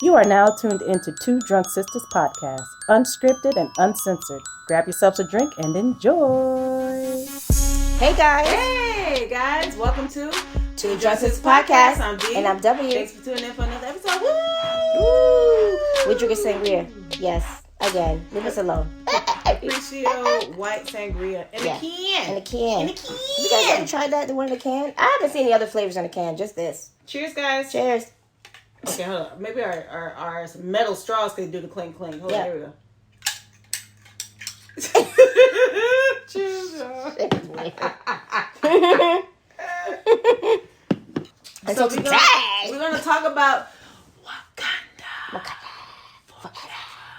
You are now tuned into Two Drunk Sistas podcast, unscripted and uncensored. Grab yourselves a drink and enjoy. Hey guys. Hey guys, welcome to Two Drunk Sistas podcast. I'm D. And I'm W. Thanks for tuning in for another episode. Woo! We drinking sangria. Yes. Again. Leave us alone. Capriccio white sangria in a can. In a can. In a can. You guys ever tried that? The one in a can? I haven't seen any other flavors in a can. Just this. Cheers, guys. Cheers. Okay, hold on. Maybe our metal straws can do the clink clink. Hold on, here we go. Cheers, y'all. So we're gonna talk about Wakanda.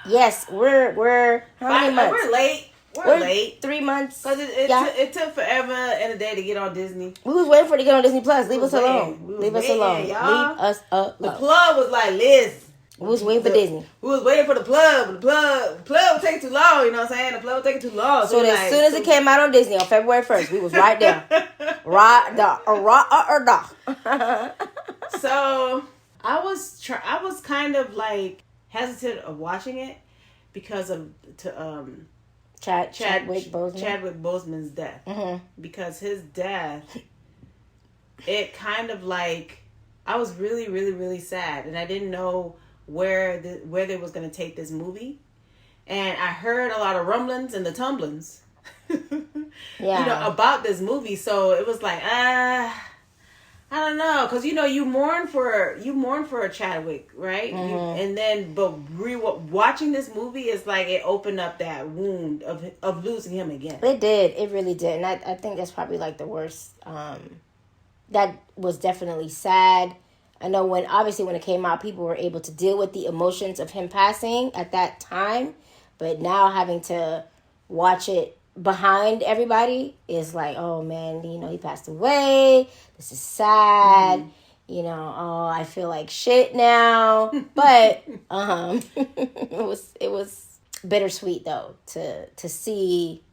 Yes, we're how many months? We're late. We're late. 3 months. Because it took forever and a day to get on Disney. We was waiting for it to get on Disney Plus. Leave us alone. Leave us alone. Leave us alone. The plug was like, listen. We was waiting for Disney. We was waiting for the plug, but the plug would take too long, you know what I'm saying? The plug would take too long. So as soon as it came out on Disney on February 1st, we was right there. So I was kind of like hesitant of watching it because of Chadwick Boseman's death. Mm-hmm. Because his death, it kind of like, I was really, really, really sad, and I didn't know where they was going to take this movie. And I heard a lot of rumblings and the tumblings about this movie. So it was like, I don't know, because you mourn for a Chadwick, right? Mm-hmm. And then watching this movie is like it opened up that wound of losing him again. It did. It really did. And I think that's probably like the worst. That was definitely sad. I know when it came out, people were able to deal with the emotions of him passing at that time. But now having to watch it behind everybody is like, oh man, he passed away. This is sad. Mm-hmm. I feel like shit now. But it was bittersweet though to see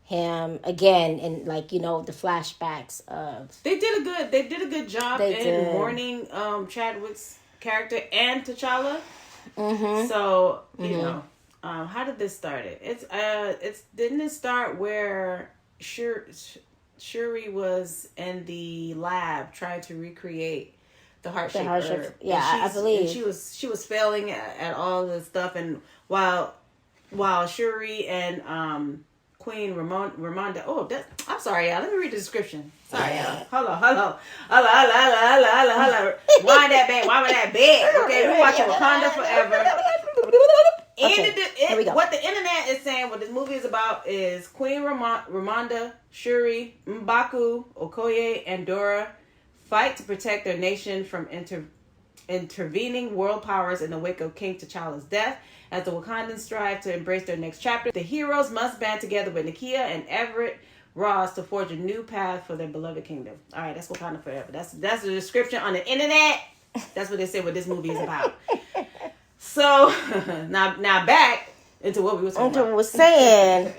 him again and the flashbacks of they did a good job in mourning Chadwick's character and T'Challa. Mm-hmm. So how did this start? Didn't it start where Shuri was in the lab trying to recreate the heart-shaped herb? Yeah, I believe. And she was failing at all this stuff, and while Shuri and Queen Ramonda. Oh, I'm sorry, y'all. Let me read the description. Sorry, y'all. Hold on. Wind that back. Okay, we're watching Wakanda forever. Here we go. What the internet is saying, what this movie is about, is Queen Ramonda, Shuri, M'Baku, Okoye, and Dora fight to protect their nation from intervening world powers in the wake of King T'Challa's death. As the Wakandans strive to embrace their next chapter, the heroes must band together with Nakia and Everett Ross to forge a new path for their beloved kingdom. All right, that's Wakanda forever. That's the description on the internet. That's what they say what this movie is about. So now back into what we were saying.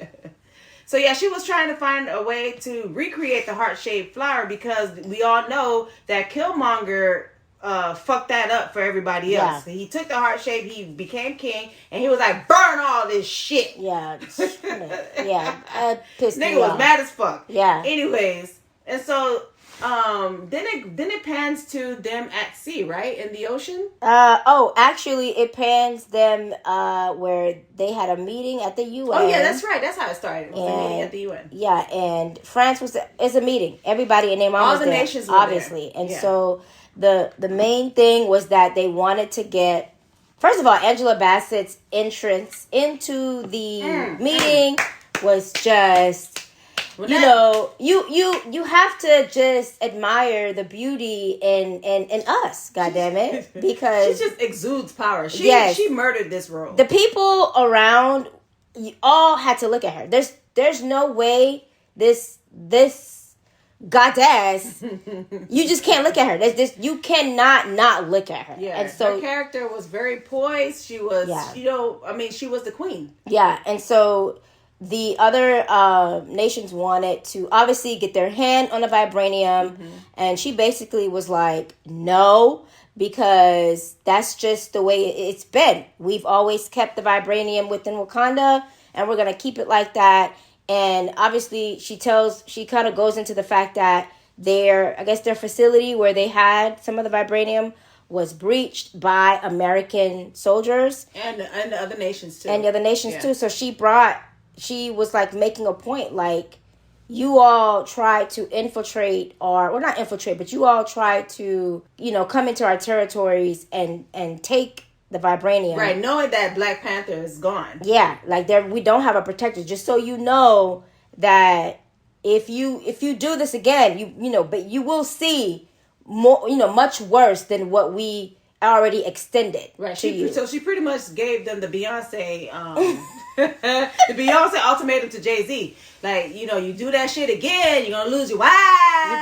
So yeah, she was trying to find a way to recreate the heart-shaped flower because we all know that Killmonger fucked that up for everybody else. Yeah. He took the heart shape, he became king, and he was like, burn all this shit. Yeah. Pissed Nigga was mad as fuck. Yeah. Anyways, and so then it pans to them at sea, right? In the ocean? Actually it pans them where they had a meeting at the UN. Oh yeah, that's right. That's how it started. It was a meeting at the UN. Yeah, and France is a meeting. Everybody and their mom was there. All the nations were obviously. There. And so the main thing was that they wanted to get, first of all, Angela Bassett's entrance into the meeting was just, you have to just admire the beauty in us, goddammit, because she just exudes power. She murdered this role. The people around, you all had to look at her. There's no way this goddess, you just can't look at her. You cannot not look at her. Yeah, and so her character was very poised. She was, she was the queen. Yeah, and so the other nations wanted to obviously get their hand on the vibranium, and she basically was like, no, because that's just the way it's been. We've always kept the vibranium within Wakanda, and we're going to keep it like that. And obviously, she kind of goes into the fact that their facility where they had some of the vibranium was breached by American soldiers. And the other nations, too. And the other nations, too. So she was, like, making a point, like, you all try to infiltrate, well, not infiltrate, but you all try to, come into our territories and take the vibranium. Right, knowing that Black Panther is gone. Yeah, like we don't have a protector. Just so you know that if you do this again, but you will see more, much worse than what we already extended to you. So she pretty much gave them the Beyonce, the Beyonce ultimatum to Jay-Z. Like, you do that shit again, you're gonna lose your wife.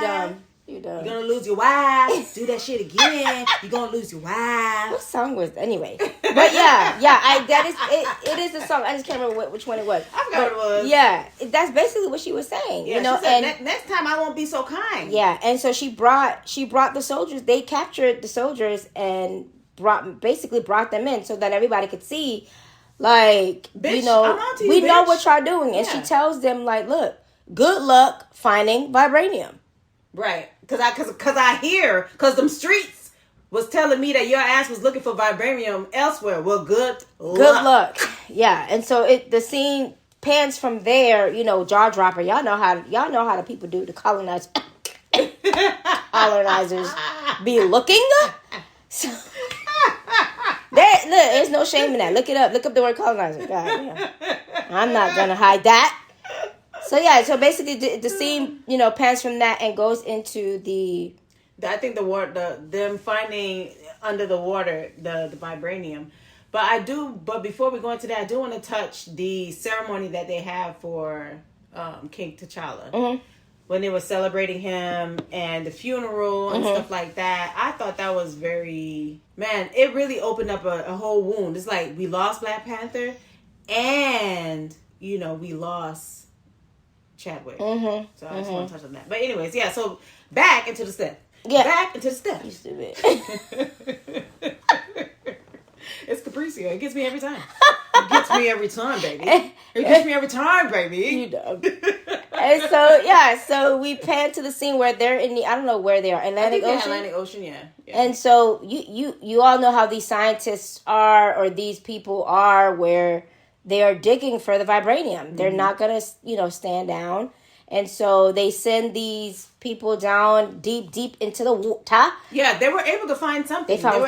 You done. You're gonna lose your wife. Do that shit again, you're gonna lose your wife. What song was anyway? But it is a song. I just can't remember which one it was. I forgot what it was. Yeah, that's basically what she was saying. Yeah, she said, and next time I won't be so kind. Yeah, and so she brought the soldiers. They captured the soldiers and brought them in so that everybody could see, like, bitch, we know what y'all doing. And she tells them, like, look, good luck finding vibranium. Right, because them streets was telling me that your ass was looking for vibranium elsewhere. Well, good luck. Yeah, and so the scene pans from there. Jaw dropper. Y'all know how the people do, the colonizers be looking. So, there's no shame in that. Look it up. Look up the word colonizer. God, yeah. I'm not gonna hide that. So basically the scene, pans from that and goes into I think them finding under the water the vibranium. But before we go into that, I do want to touch the ceremony that they have for King T'Challa. Mm-hmm. When they were celebrating him and the funeral and stuff like that. I thought that was it really opened up a whole wound. It's like we lost Black Panther and, we lost Chadwick. Mm-hmm. So I just want to touch on that. But anyways, yeah, so back into the step. Yeah. Back into the step. You stupid. It's Capriccio. It gets me every time. It gets me every time, baby. It gets me every time, baby. You dumb. And so we pan to the scene where they're in I don't know where they are, Atlantic Ocean? Atlantic Ocean, yeah. And so you all know how these scientists are, or these people are, where they are digging for the vibranium. Mm-hmm. They're not going to, stand down. And so they send these people down deep into the water. Yeah, they were able to find something. They found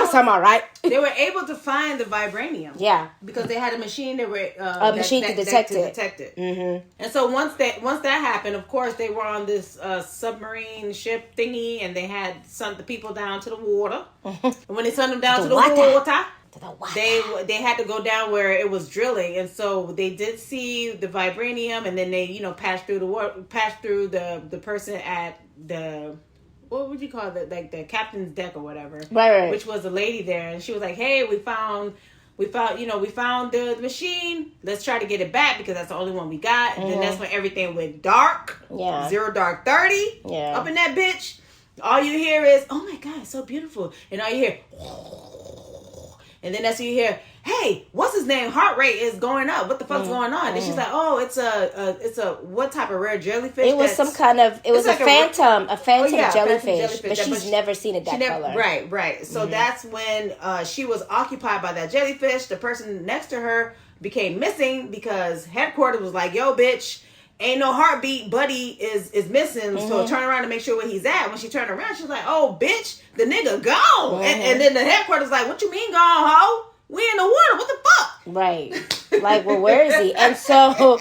some, all right. They were able to find the vibranium. Yeah, because they had a machine that were to detect it. Mm-hmm. And so once that happened, of course, they were on this submarine ship thingy, and they had sent the people down to the water. Mm-hmm. And when they sent them down to the water. They had to go down where it was drilling, and so they did see the vibranium, and then they passed through the person at the, what would you call it, like the captain's deck or whatever, right. Which was a lady there, and she was like, hey, we found the machine, let's try to get it back because that's the only one we got. And then that's when everything went dark. Yeah, 0 dark 30. Yeah, up in that bitch, all you hear is, oh my god, it's so beautiful, and all you hear, and then that's when you hear, hey, what's his name? Heart rate is going up. What the fuck's going on? And she's like, oh, it's a what type of rare jellyfish? It was some kind of, it was like a phantom jellyfish, but she's never seen it that color. Right. So that's when she was occupied by that jellyfish. The person next to her became missing because headquarters was like, yo, bitch, ain't no heartbeat, buddy is missing. So turn around to make sure where he's at. When she turned around, she's like, oh, bitch, the nigga gone. And then the headquarters like, what you mean gone, ho? We in the water. What the fuck? Right. Like, well, where is he? And so,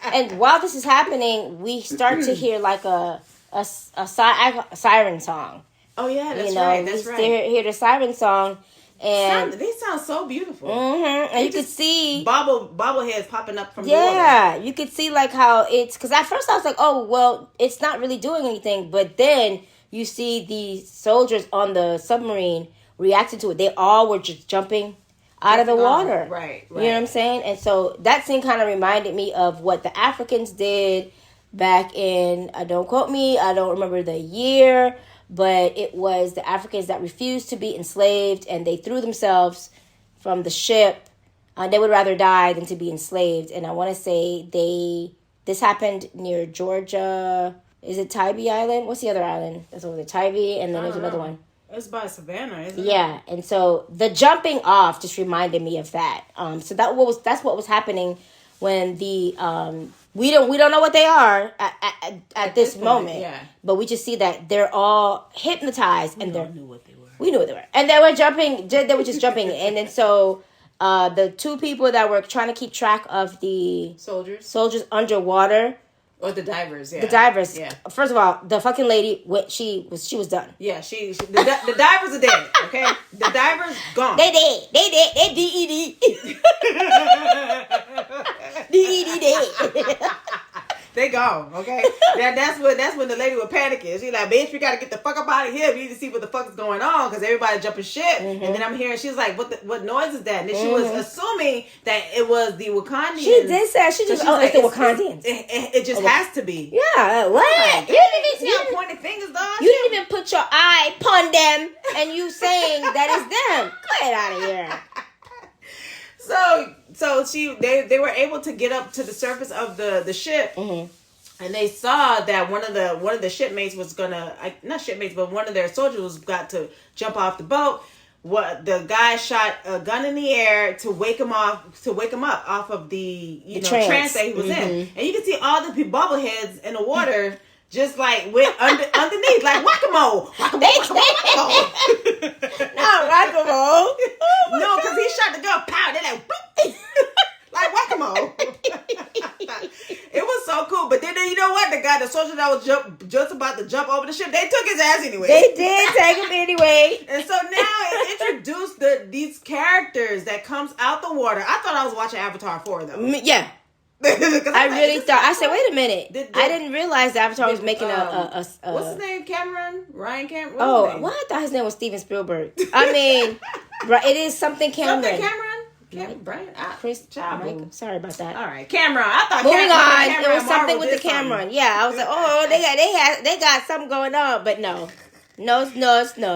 and while this is happening, we start to hear like a siren song. Oh yeah, that's right. That's right. We hear the siren song. And they sound so beautiful. Mm-hmm. And you could see bobbleheads popping up from the water. Yeah, you could see like how it's, because at first I was like, oh well, it's not really doing anything, but then you see the soldiers on the submarine reacting to it. They all were just jumping out of the water. Right. You know what I'm saying? And so that scene kind of reminded me of what the Africans did back in, don't quote me, I don't remember the year, but it was the Africans that refused to be enslaved, and they threw themselves from the ship. They would rather die than to be enslaved. And I want to say this happened near Georgia. Is it Tybee Island? What's the other island? That's over there, Tybee, and then there's another one. It's by Savannah, isn't it? Yeah, and so the jumping off just reminded me of that. So that's what was happening when the we don't know what they are at this moment. Yeah. But we just see that they're all hypnotized, and We knew what they were. We knew what they were, and they were jumping. They were just jumping, and then so the two people that were trying to keep track of the soldiers underwater. Or the divers, yeah. The divers. Yeah. First of all, the fucking lady, she was done. Yeah, the divers are dead, okay? The divers gone. They dead. They D-E-D. D-E-D dead. They gone, okay? That's when the lady was panicking. She's like, bitch, we gotta get the fuck up out of here. We need to see what the fuck is going on, because everybody jumping shit. Mm-hmm. And then I'm hearing, she's like, what noise is that? And then she was assuming that it was the Wakandians. She did say, it's the Wakandians. It just has to be. Yeah, what? Like, you didn't see how pointing fingers, dog. You didn't even put your eye upon them, and you saying that it's them. Get out of here. So they were able to get up to the surface of the ship, and they saw that one of the shipmates was gonna, not shipmates, but one of their soldiers was got to jump off the boat. What the guy shot a gun in the air to wake him up off of the trance that he was in, and you can see all the people bobbleheads in the water. Just like with underneath, like whack-a-mole. Whack-a-mole. Not whack-a-mole. No, because he shot the gun, pow, they're like, boop. Like whack-a-mole. It was so cool. But then you know what? The soldier that was just about to jump over the ship, they took his ass anyway. They did take him anyway. And so now it introduced these characters that comes out the water. I thought I was watching Avatar 4, though. Yeah. I really thought. I said, wait a minute. I didn't realize the Avatar was making a what's his name? Ryan Cameron. Well, I thought his name was Steven Spielberg. I mean, it is something Cameron. Brian. Chris. Mike, sorry about that. All right, Cameron. I thought. Moving on. It was something with the Cameron. Yeah, I was like, oh, they got something going on, but no.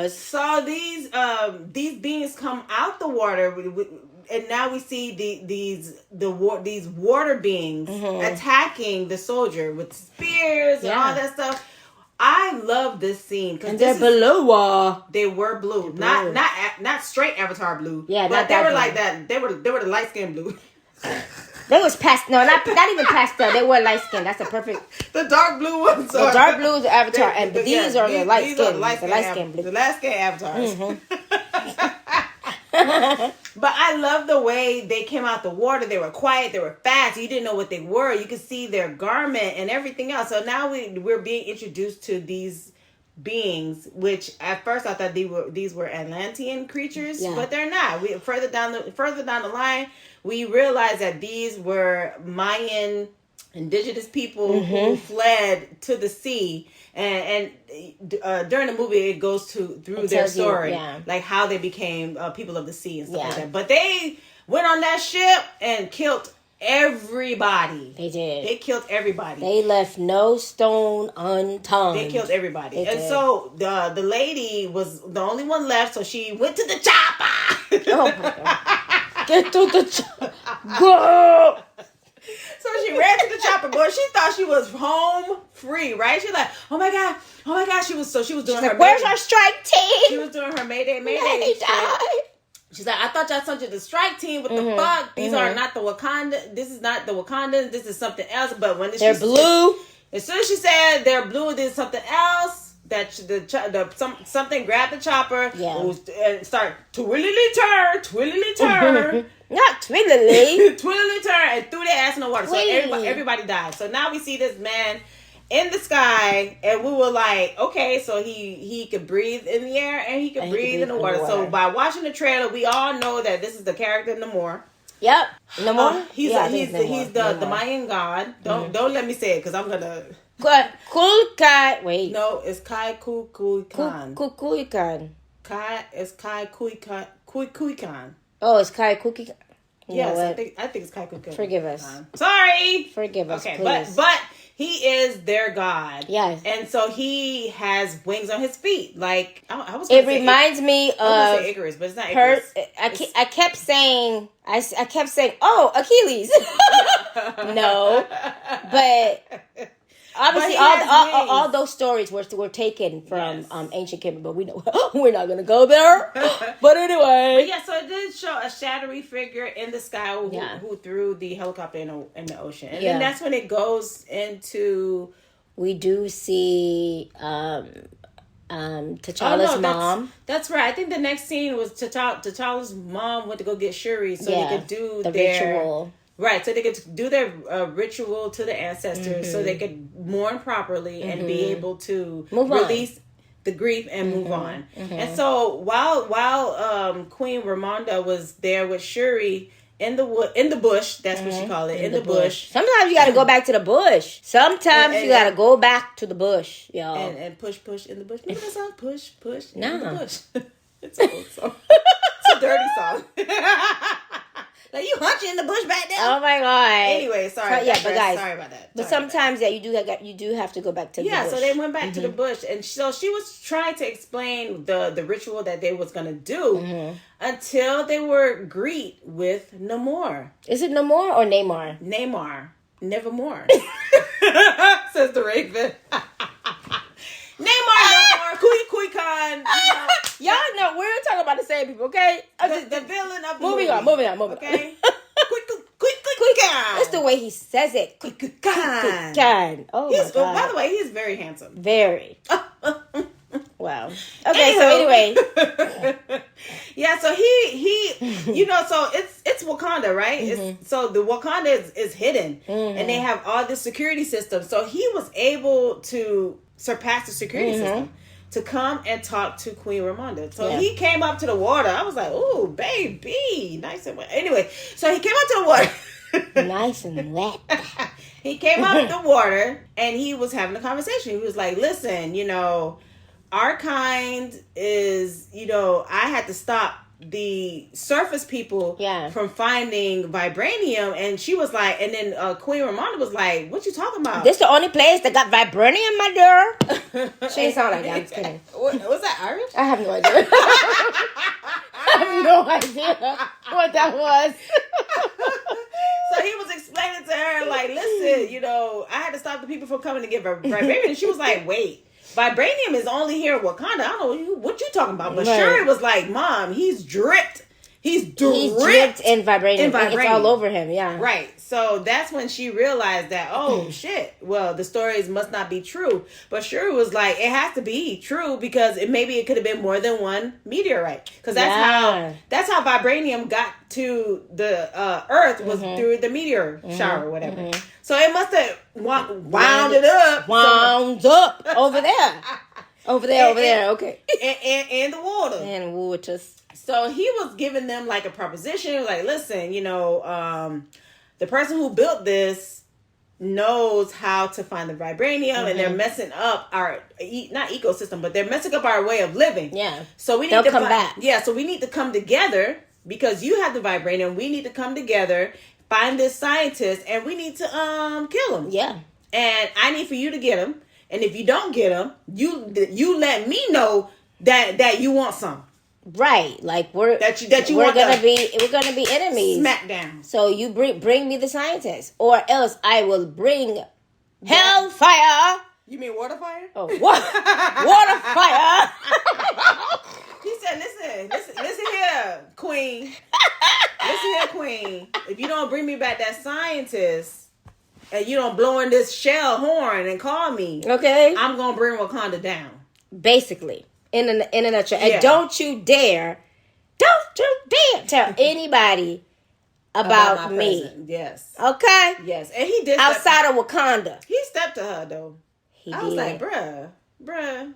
So these beings come out the water. And now we see these water beings attacking the soldier with spears and all that stuff. I love this scene because they're blue. They were blue, not straight Avatar blue. Yeah, but they were like that. They were the light skin blue. They was pastel. No, not even pastel. They were light skin. That's a perfect. The dark blue ones. The dark blue is the Avatar, and these are the light skin. The light skin blue. The light skin Avatars. But I love the way they came out the water. They were quiet. They were fast. You didn't know what they were. You could see their garment and everything else. So now we're being introduced to these beings, which at first I thought these were Atlantean creatures, but they're not. Further down the line, we realized that these were Mayan indigenous people who fled to the sea. And during the movie, it goes through their story, like how they became people of the sea and stuff like that. But they went on that ship and killed everybody. They did. They killed everybody. They left no stone unturned. They killed everybody. So the lady was the only one left, so she went to the chopper. Oh my God. Get to the chopper. Go! So she ran to the chopper, boy. She thought she was home free, right? She's like, oh my god. She was doing her. Where's our strike team? She was doing her mayday. She's like, I thought y'all sent you the strike team. What the fuck? These are not the Wakanda. This is not the Wakandans. This is something else. But when they're blue, as soon as she said they're blue, there's something else. That something grabbed the chopper and start twirly turn. Not twirly. Twirly turn and threw their ass in the water. So everybody died. So now we see this man in the sky, and we were like, okay, so he could breathe in the air and he could breathe in the water. So by watching the trailer, we all know that this is the character Namor. Yep, Namor. He's the Mayan god. Don't let me say it because I'm gonna. Kulkai. Wait. No, it's Kai Kukulkan. Kukulkan. It's Kai Kukulkan. Oh, it's Kai Kukulkan. Yes, I think it's Kai Kukulkan. Forgive us. Sorry. Forgive us, okay, please. but He is their god. Yes. And so he has wings on his feet. Like, I was It reminds me I was gonna of say Icarus, but it's not Icarus. I kept saying, oh, Achilles. No. But obviously, all those stories were taken from ancient Kemet, but we know we're not gonna go there. But anyway, yeah. So it did show a shadowy figure in the sky who threw the helicopter in the ocean, and then that's when it goes into. We do see T'Challa's mom. That's right. I think the next scene was T'Challa's mom went to go get Shuri so they could do the their ritual. Right, so they could do their ritual to the ancestors, so they could mourn properly and be able to release the grief and move on. And so while Queen Ramonda was there with Shuri in the bush, that's what she called it, in the bush. Sometimes you got to go back to the bush. Sometimes you got to go back to the bush, y'all. And push in the bush. Remember that song? Push in No. the bush. It's an old song. It's a dirty song. Like, you hunched in the bush back there. Oh my god. Anyway, sorry. But guys, sorry about that. But sometimes you do have to go back to the bush. Yeah, so they went back to the bush, and so she was trying to explain the ritual that they was gonna do until they were greet with Namor. Is it Namor or Neymar? Neymar, nevermore. Says the Raven. Neymar, Namor, Kui Khan. Y'all know we're talking about the same people, okay? The villain of the moving movie. on. Okay. Quick Khan. That's the way he says it. Quick Khan. Khan. Oh my god. By the way, he's very handsome. Very. Wow. Okay, so anyway. Yeah, so he so it's Wakanda, right? So the Wakanda is hidden, and they have all this security system. So he was able to surpass the security system to come and talk to Queen Ramonda. So he came up to the water. I was like, "Ooh, baby, nice and wet." Anyway, so he came up to the water. Nice and wet. He came up the water, and he was having a conversation. He was like, "Listen, our kind is, I had to stop the surface people from finding vibranium." And she was like, and then Queen Ramonda was like, "What you talking about? This the only place that got vibranium, my girl?" She ain't sound like that. I'm just kidding. Was that Irish? I have no idea. I have no idea what that was. So he was explaining to her, like, "Listen, I had to stop the people from coming to get vibranium." And she was like, "Wait. Vibranium is only here in Wakanda. I don't know what you talking about." But Shuri was like, "Mom, he's dripped. He's dripped in vibranium. It's all over him, yeah." Right. So that's when she realized that, oh, shit. Well, the stories must not be true. But Shuri was like, it has to be true because maybe it could have been more than one meteorite. Because that's how vibranium got to the Earth was through the meteor shower or whatever. So it must have wound it up. Wound up over there. Over there. Okay. And the water. And waters. So he was giving them like a proposition. Like, listen, the person who built this knows how to find the vibranium, and they're messing up our not ecosystem, but they're messing up our way of living. Yeah. So we need to come back. Yeah. So we need to come together because you have the vibranium. We need to come together, find this scientist, and we need to kill him. Yeah. And I need for you to get him. And if you don't get him, you let me know that you want some. Right, like we're gonna be enemies. Smackdown. So you bring me the scientist, or else I will bring hellfire. You mean water fire? Oh, what? Water fire. He said, listen here, Queen. Listen here, Queen. If you don't bring me back that scientist, and you don't blow in this shell horn and call me, okay, I'm gonna bring Wakanda down. Basically. In a nutshell. And don't you dare tell anybody about me. Present. Yes. Okay? Yes. And he did. Outside of Wakanda. He stepped to her, though. I was like, bruh. Back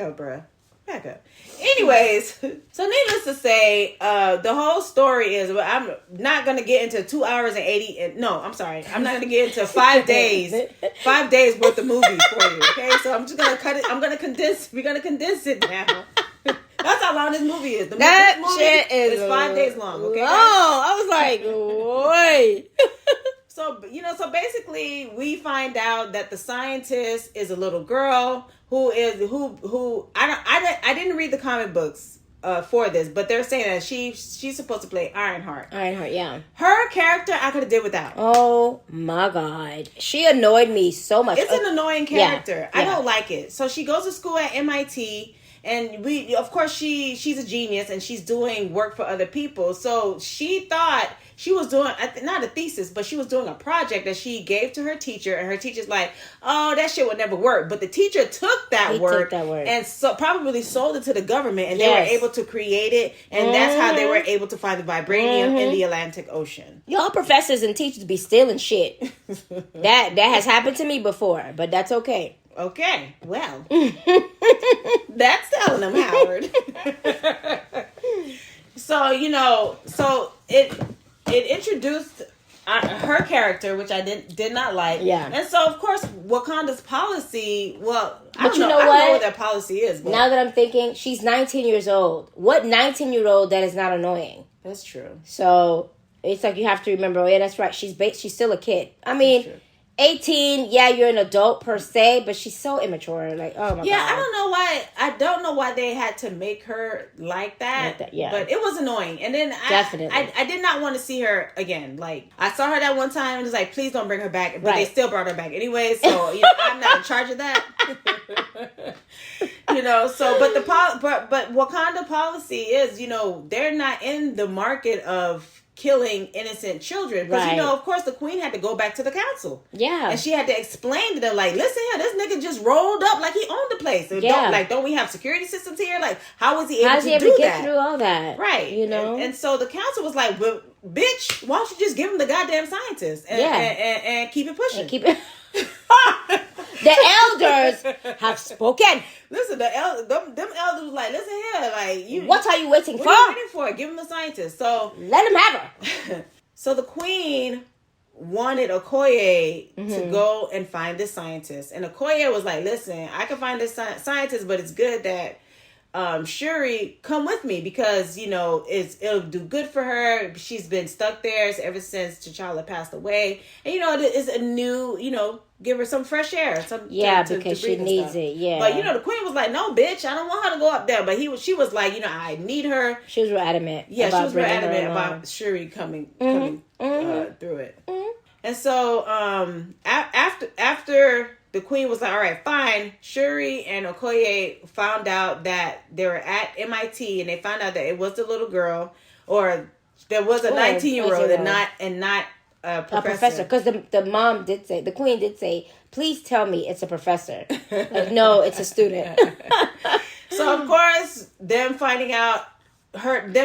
up, bruh. Back up. Anyways, so needless to say, the whole story is, I'm not going to get into 2 hours and 80. No, I'm sorry. I'm not going to get into 5 days. 5 days worth of movie for you. Okay. So I'm just going to cut it. We're going to condense it down. That's how long this movie is. This movie is 5 days long. Okay. Oh, I was like, wait. So so basically we find out that the scientist is a little girl who I didn't read the comic books for this, but they're saying that she's supposed to play Ironheart. Ironheart, yeah. Her character I could have did without. Oh my God, she annoyed me so much. It's an annoying character. Yeah. I don't like it. So she goes to school at MIT. And of course, she's a genius and she's doing work for other people. So she thought she was doing, not a thesis, but she was doing a project that she gave to her teacher. And her teacher's like, oh, that shit would never work. But the teacher took that work and so probably sold it to the government. And they were able to create it. And that's how they were able to find the vibranium in the Atlantic Ocean. Y'all professors and teachers be stealing shit. That has happened to me before, but that's okay. Okay, well, that's telling them, Howard. So it introduced her character, which I did not like. Yeah. And so of course Wakanda's policy. Well, I don't know what their policy is. But now that I'm thinking, she's 19 years old. What 19-year-old that is not annoying? That's true. So it's like you have to remember. Oh, yeah, that's right. She's still a kid. I mean. 18, yeah, you're an adult per se, but she's so immature. Like, oh my God. Yeah, I don't know why they had to make her like that. Yeah. But it was annoying. And then I did not want to see her again. Like, I saw her that one time and was like, please don't bring her back. But they still brought her back anyway. So, I'm not in charge of that. But Wakanda policy is, they're not in the market of killing innocent children. Because, of course, the queen had to go back to the council. Yeah. And she had to explain to them, like, listen here, this nigga just rolled up like he owned the place. Don't we have security systems here? Like, how was he able to do that? Get through all that? Right. And so the council was like, well, bitch, why don't you just give him the goddamn scientist and keep it pushing? The elders have spoken. Listen, them elders was like, listen here, like, what are you waiting for? What are you waiting for? Give him the scientist. So let him have her. So the queen wanted Okoye to go and find this scientist, and Okoye was like, listen, I can find this scientist, but it's good that Shuri come with me because it'll do good for her. She's been stuck there ever since T'Challa passed away, and it is a new give her some fresh air. Because she needs it. Yeah, but the queen was like, no, bitch, I don't want her to go up there. But she was like, I need her. She was real adamant. Yeah, she was real adamant about Shuri coming through it. Mm-hmm. And so after the queen was like, all right, fine. Shuri and Okoye found out that they were at MIT, and they found out that it was the little girl, or there was a 19-year-old and not a professor. Because the queen did say, please tell me it's a professor. Like, no, it's a student. So of course, them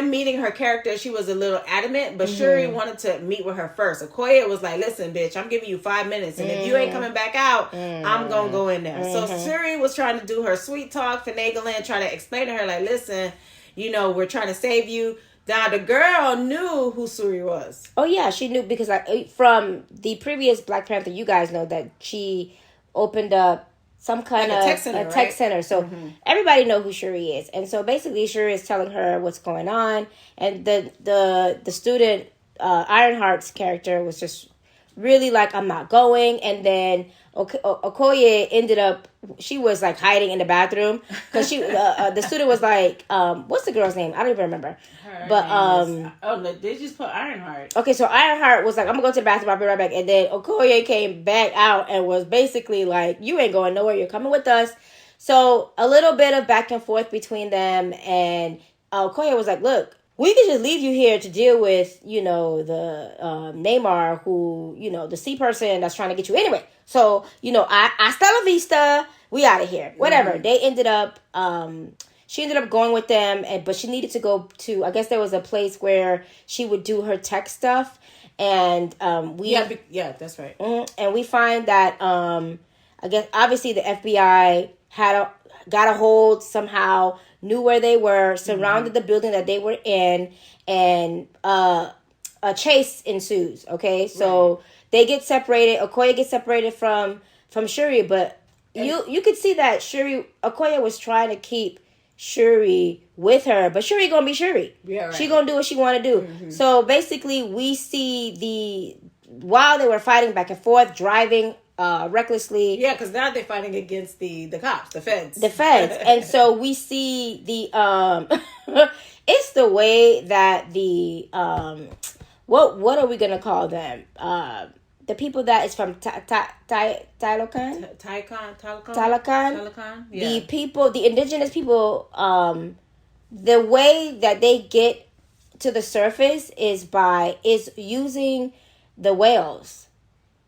meeting her character, she was a little adamant, but Shuri wanted to meet with her first. Okoye was like, listen, bitch, I'm giving you 5 minutes, and if you ain't coming back out, I'm gonna go in there. So Shuri was trying to do her sweet talk, finagling, trying to explain to her, like, listen, we're trying to save you. Now, the girl knew who Shuri was. Oh, yeah, she knew because from the previous Black Panther, you guys know that she opened up some kind of tech center. So everybody know who Shuri is. And so basically Shuri is telling her what's going on. And the student, Ironheart's character was just really like, I'm not going. And then Okoye ended up, she was like hiding in the bathroom because the student was like, what's the girl's name? I don't even remember. They just put Ironheart. Okay, so Ironheart was like, I'm gonna go to the bathroom, I'll be right back. And then Okoye came back out and was basically like, you ain't going nowhere, you're coming with us. So a little bit of back and forth between them, and Okoye was like, look, we could just leave you here to deal with, the Neymar, who, the sea person that's trying to get you anyway. So, hasta la vista, we out of here. Whatever. They ended up, she ended up going with them, but she needed to go to, I guess there was a place where she would do her tech stuff. And that's right. And we find that, I guess, obviously the FBI got a hold somehow, knew where they were, surrounded the building that they were in, and a chase ensues. Okay, so they get separated. Okoye gets separated from Shuri, but you could see that Okoye was trying to keep Shuri with her, but Shuri gonna be Shuri. Yeah, right. She gonna do what she want to do. So basically, we see while they were fighting back and forth, driving recklessly. Yeah, because now they're fighting against the cops, the feds. The feds. And so we see the it's the way that the what are we gonna call them? The people that is from Talocan? Talakan? Yeah. The people, the indigenous people, the way that they get to the surface is using the whales.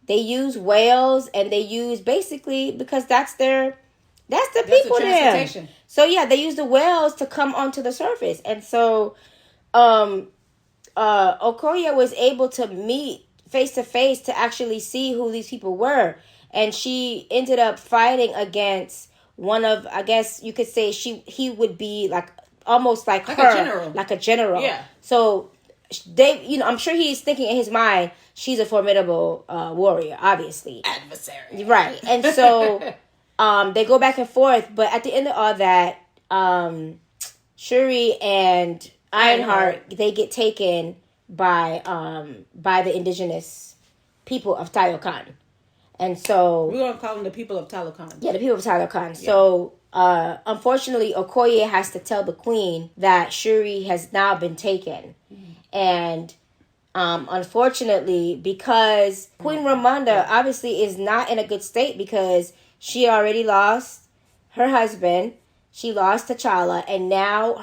They use whales, and they use basically because that's the people there. So yeah, they use the whales to come onto the surface, and so Okoye was able to meet face to face to actually see who these people were, and she ended up fighting against one of, I guess you could say he would be like almost like her, a general. Yeah. So they, I'm sure he's thinking in his mind, she's a formidable warrior, obviously. Adversary. Right. And so they go back and forth, but at the end of all that, Shuri and Ironheart, they get taken by the indigenous people of Talocan. And so we're going to call them the people of Talocan. Yeah, the people of Talocan. Yeah. So unfortunately, Okoye has to tell the queen that Shuri has now been taken. And unfortunately, because Queen Ramonda obviously is not in a good state because she already lost her husband, she lost T'Challa, and now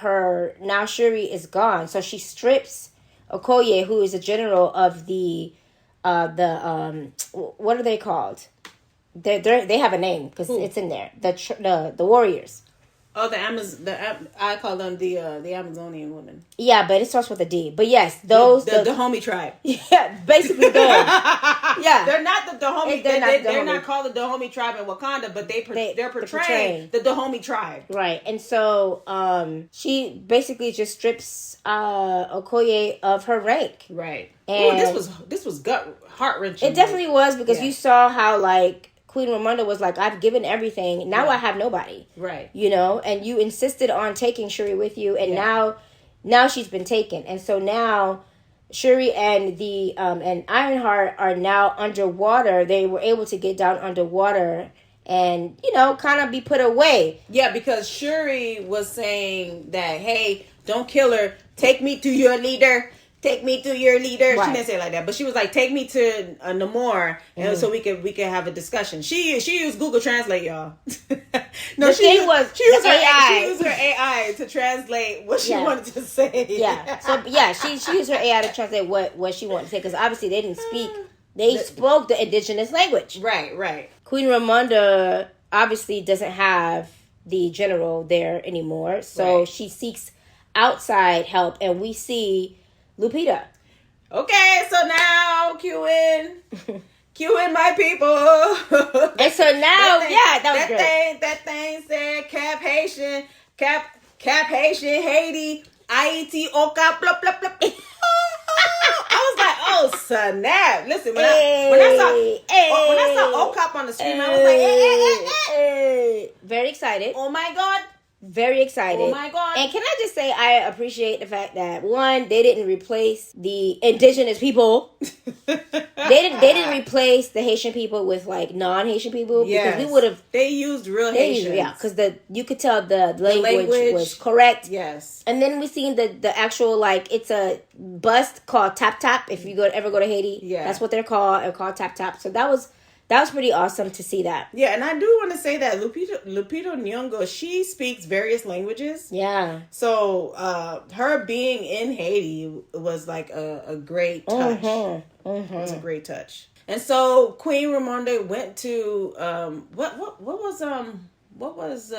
Shuri is gone. So she strips Okoye, who is a general of the what are they called? They have a name because it's in there. The warriors. Oh, I call them the Amazonian women. Yeah, but it starts with a D. But yes, those the homie tribe. Yeah, basically those. Yeah, they're not the Dahomey. They're not called the Dahomey tribe in Wakanda, but they're portraying the Dahomey tribe. Right, and so she basically just strips Okoye of her rank. Right. And this was heart wrenching. It definitely was because you saw how like Queen Ramonda was like, I've given everything. Now I have nobody. Right. And you insisted on taking Shuri with you. And now she's been taken. And so now Shuri and the and Ironheart are now underwater. They were able to get down underwater and, kind of be put away. Yeah, because Shuri was saying that, hey, don't kill her. Take me to your leader. Take me to your leader. Right. She didn't say it like that, but she was like, "Take me to Namor, and so we can have a discussion." She used Google Translate, y'all. No, she used her AI. She used her AI to translate what she wanted to say. Yeah. So she used her AI to translate what she wanted to say because obviously they didn't speak. They spoke the indigenous language. Right. Right. Queen Ramonda obviously doesn't have the general there anymore, so she seeks outside help, and we see Lupita. Okay, so now cue in my people. And so now, that was great. That thing said Cap Haitian, Cap Haitian, Haiti, IET, Oka, blah, blah, blah. I was like, oh, snap. Listen, when I saw Okap on the screen, I was like, hey. Very excited. Oh, my God. Very excited. Oh my God. And can I just say I appreciate the fact that one, they didn't replace the indigenous people. they didn't replace the Haitian people with like non-Haitian people because we would have they used real Haitians. Yeah, because you could tell the language was correct. Yes. And then we seen the actual like it's a bust called Tap Tap if you ever go to Haiti. Yeah. That's what they're called. They're called Tap Tap. So that was pretty awesome to see that. Yeah, and I do want to say that Lupita Nyong'o, she speaks various languages. Yeah. So her being in Haiti was like a great touch. Mm-hmm. Mm-hmm. It was a great touch. And so Queen Ramonda went to what was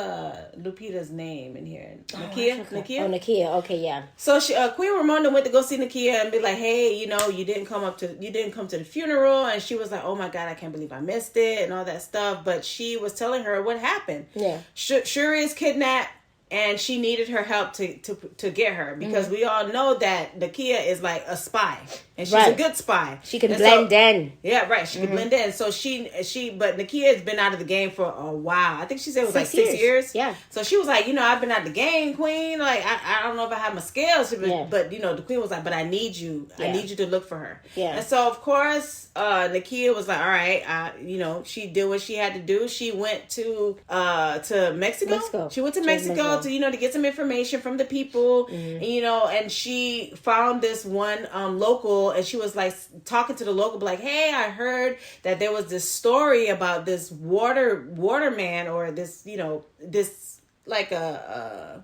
Lupita's name in here? Nakia? Oh, Nakia. Okay, yeah. So she, Queen Ramonda went to go see Nakia and be like, "Hey, you didn't come to the funeral." And she was like, "Oh my God, I can't believe I missed it," and all that stuff. But she was telling her what happened. Yeah. Shuri is kidnapped. and she needed her help to get her, because we all know that Nakia is like a spy, and she's a good spy. She can blend in. Yeah, right. She can blend in. So but Nakia has been out of the game for a while. I think she said it was 6 years. Yeah. So she was like, I've been out of the game, Queen. Like, I don't know if I have my skills, but the Queen was like, but I need you. Yeah. I need you to look for her. Yeah. And so of course, Nakia was like, all right, she did what she had to do. She went to Mexico. She went to Mexico to get some information from the people, and she found this one local, and she was like talking to the local, like, hey, I heard that there was this story about this waterman, or this this like a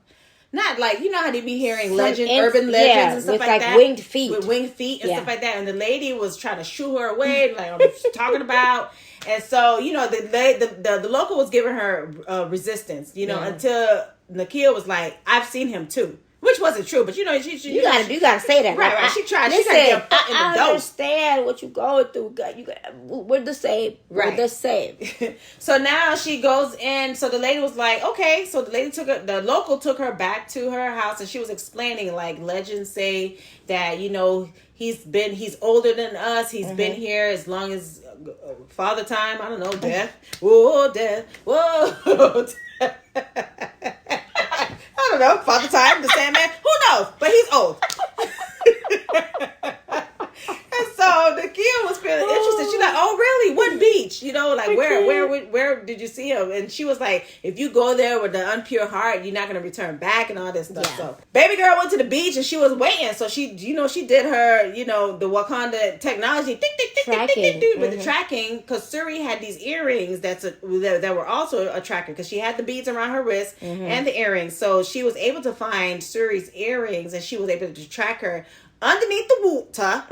not like, how they be hearing urban legends and stuff like that. Winged feet. With winged feet and stuff like that. And the lady was trying to shoo her away, like I'm talking about. And so, the local was giving her resistance, until Nakia was like, I've seen him too. Which wasn't true, but you gotta say that, right? She tried. Listen, she tried to get a foot in the door. I understand what you're going through. We're the same, right? We're the same. So now she goes in. So the lady was like, okay. So the lady the local took her back to her house, and she was explaining, like, legends say that he's older than us. He's been here as long as Father Time. I don't know, death. Whoa, death. Whoa. I don't know, Father Time, the Sandman, who knows? But he's old. And so Nakia was feeling interested. She's like, oh, really? What beach? Where did you see him? And she was like, if you go there with an unpure heart, you're not going to return back and all this stuff. Yeah. So baby girl went to the beach, and she was waiting. So she, she did her, the Wakanda technology, with the tracking, because Suri had these earrings that were also a tracker, because she had the beads around her wrist and the earrings. So she was able to find Suri's earrings, and she was able to track her underneath the water.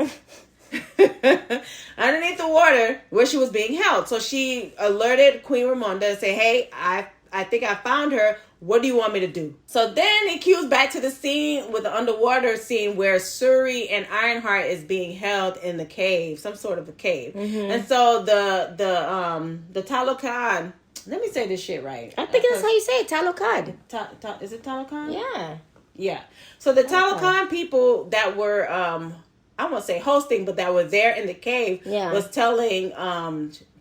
Underneath the water where she was being held. So she alerted Queen Ramonda and said, hey, I think I found her. What do you want me to do? So then it cues back to the scene with the underwater scene where Suri and Ironheart is being held in the cave, some sort of a cave. And so the Talokan, let me say this shit right. I think that's how you say it, Talokan. Is it Talokan? Yeah. Yeah. So the Talokan people that were I won't say hosting, but that were there in the cave was telling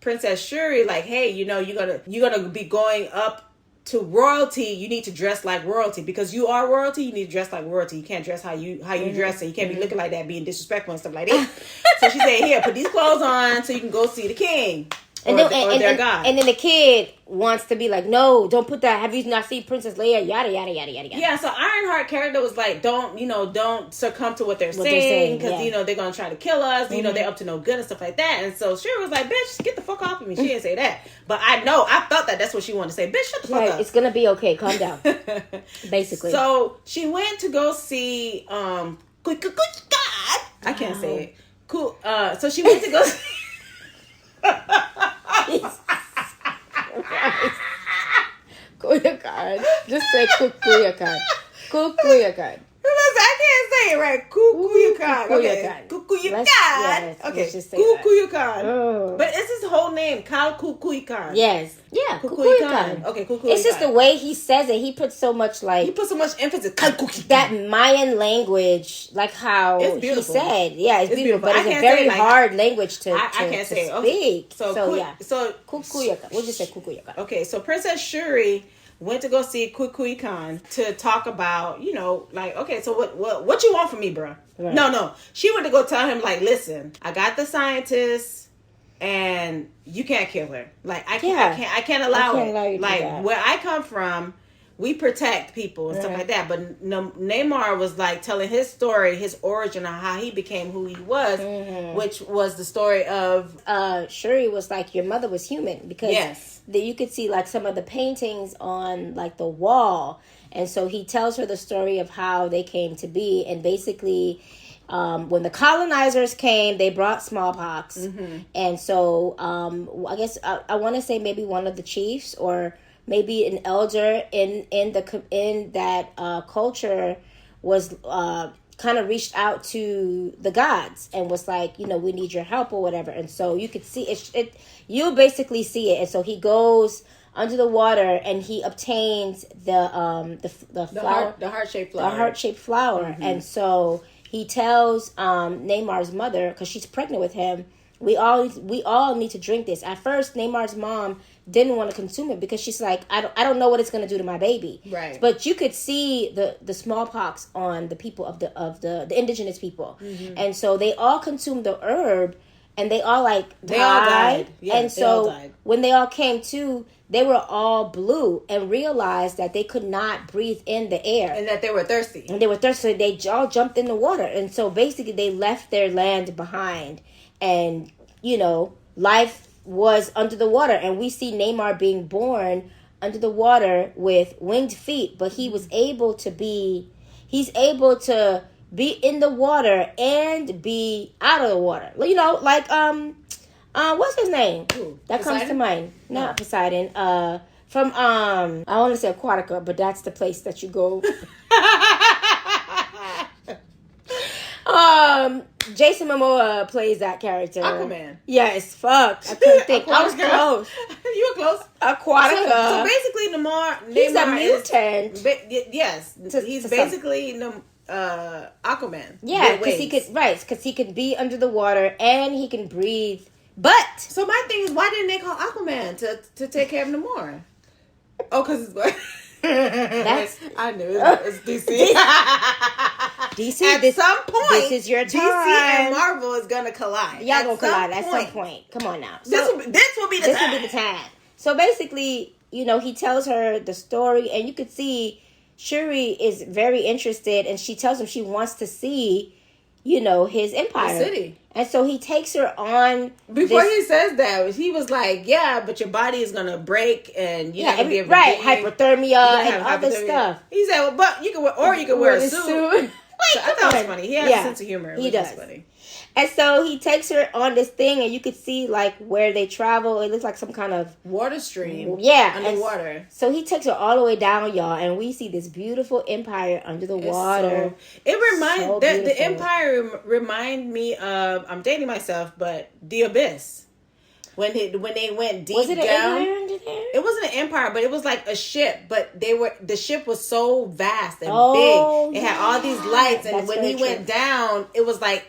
Princess Shuri, like, hey, you're gonna be going up to royalty. You need to dress like royalty, because you are royalty. You need to dress like royalty. You can't dress how you dress, and you can't be looking like that, being disrespectful and stuff like that. So she said, here, put these clothes on so you can go see the king. And then the kid wants to be like, no, don't put that. Have you not seen Princess Leia? Yada yada yada yada yada. Yeah, so Ironheart character was like, don't succumb to what they're saying, because they're gonna try to kill us. They're up to no good and stuff like that. And so Shuri was like, bitch, get the fuck off of me. She didn't say that, but I felt that that's what she wanted to say. Bitch, shut the fuck up. It's gonna be okay. Calm down. Basically. So she went to go see God. I can't say it. Cool. So she went to go. Kuyakan. Just say Kuyakan. Kuyakan. I can't say it right. Kuyakan. Okay. Kuyakan. Okay. Kuyakan. Oh. But it's his whole name, Kal Kuyakan. Yes. Yeah. Kuyakan. Okay. Kuyakan. It's just the way he says it. He puts so much emphasis. That Mayan language, like how he said. Yeah, it's beautiful. But it's a very hard language to speak. Okay. So Kuyakan. We'll just say Kuyakan. Okay. So Princess Shuri went to go see Kuyakan to talk about, okay, so what you want from me, bro? Right. No. She went to go tell him, like, listen, I got the scientists, and you can't kill her. Like, I can't allow it. Like, where I come from, we protect people and stuff like that. But Neymar was like telling his story, his origin, on how he became who he was, which was the story of Shuri was like, your mother was human, because you could see like some of the paintings on like the wall, and so he tells her the story of how they came to be, and basically when the colonizers came, they brought smallpox, and so I guess I want to say maybe one of the chiefs or maybe an elder in that culture was kind of reached out to the gods and was like, we need your help or whatever. And so you could see it. You'll basically see it. And so he goes under the water, and he obtains the flower, the heart-shaped flower. The heart-shaped flower. And so he tells Neymar's mother, because she's pregnant with him, we all need to drink this. At first, Neymar's mom didn't want to consume it because she's like, I don't know what it's going to do to my baby. Right. But you could see the smallpox on the people of the indigenous people. And so they all consumed the herb, and they all died. Yeah, and so died. When they all came to, they were all blue and realized that they could not breathe in the air. And that they were thirsty. And they were thirsty, so they all jumped in the water. And so basically they left their land behind. And, life was under the water. And we see Neymar being born under the water with winged feet. But he was able to be in the water and be out of the water. What's his name? Ooh, that Poseidon? comes to mind. Not Poseidon. From I want to say Aquatica, but that's the place that you go. Jason Momoa plays that character. Aquaman. Yes, fuck. I couldn't think. I was close. You were close. Aquatica. So basically, Neymar He's a mutant. Yes, he's basically Aquaman. Yeah, because he could be under the water and he can breathe. But so my thing is, why didn't they call Aquaman to take care of Namor? Oh, because that's I knew it's DC. DC. At some point, this is your time. DC and Marvel is gonna collide. Y'all gonna collide at some point. Come on now. This will be the time. So basically, he tells her the story, and you could see Shuri is very interested, and she tells him she wants to see, his empire. The city. And so he takes her on. Before he says that, he was like, "Yeah, but your body is gonna break, and you're not gonna be able to hypothermia and all this stuff." He said, "Well, but you can wear a suit." So I thought it was funny. He has a sense of humor. He does. Funny. And so he takes her on this thing, and you could see where they travel. It looks like some kind of water stream. Yeah, underwater. So he takes her all the way down, y'all, and we see this beautiful empire under the water. The empire remind me of. I'm dating myself, but The Abyss. When they went deep was it an down, empire under there? It wasn't an empire, but it was like a ship. But the ship was so vast and big. It had all these lights, and when he went down, it was like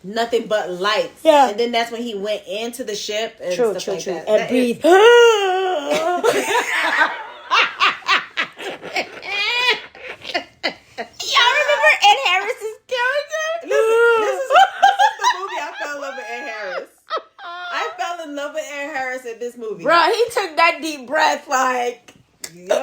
nothing but lights. Yeah. And then that's when he went into the ship and stuff like that. And breathe. Y'all remember Ed Harris's character? Listen, this is the movie I fell in love with Ed Harris. I fell in love with Ed Harris in this movie. Bro, he took that deep breath Yo,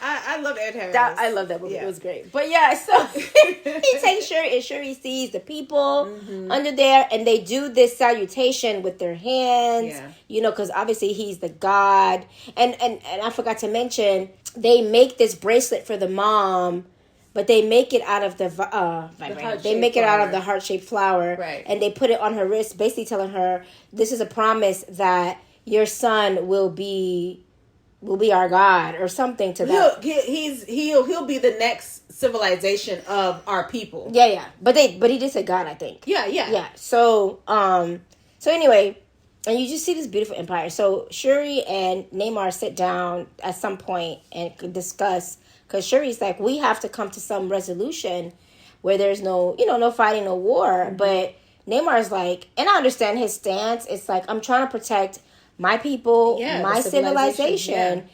I love Ed Harris. I love that movie. Yeah. It was great. But yeah, so he takes Shuri, and Shuri sees the people under there, and they do this salutation with their hands. Yeah. Because obviously he's the god. And I forgot to mention, they make this bracelet for the mom, but they make it out of the heart-shaped flower. Right. And they put it on her wrist, basically telling her, this is a promise that your son will be our God, or something to that. He'll be the next civilization of our people. Yeah. But he did say God, I think. Yeah. So anyway, and you just see this beautiful empire. So Shuri and Neymar sit down at some point and discuss, because Shuri's like, we have to come to some resolution where there's no fighting, no war. But Neymar's like, and I understand his stance. It's like, I'm trying to protect my people, my civilization,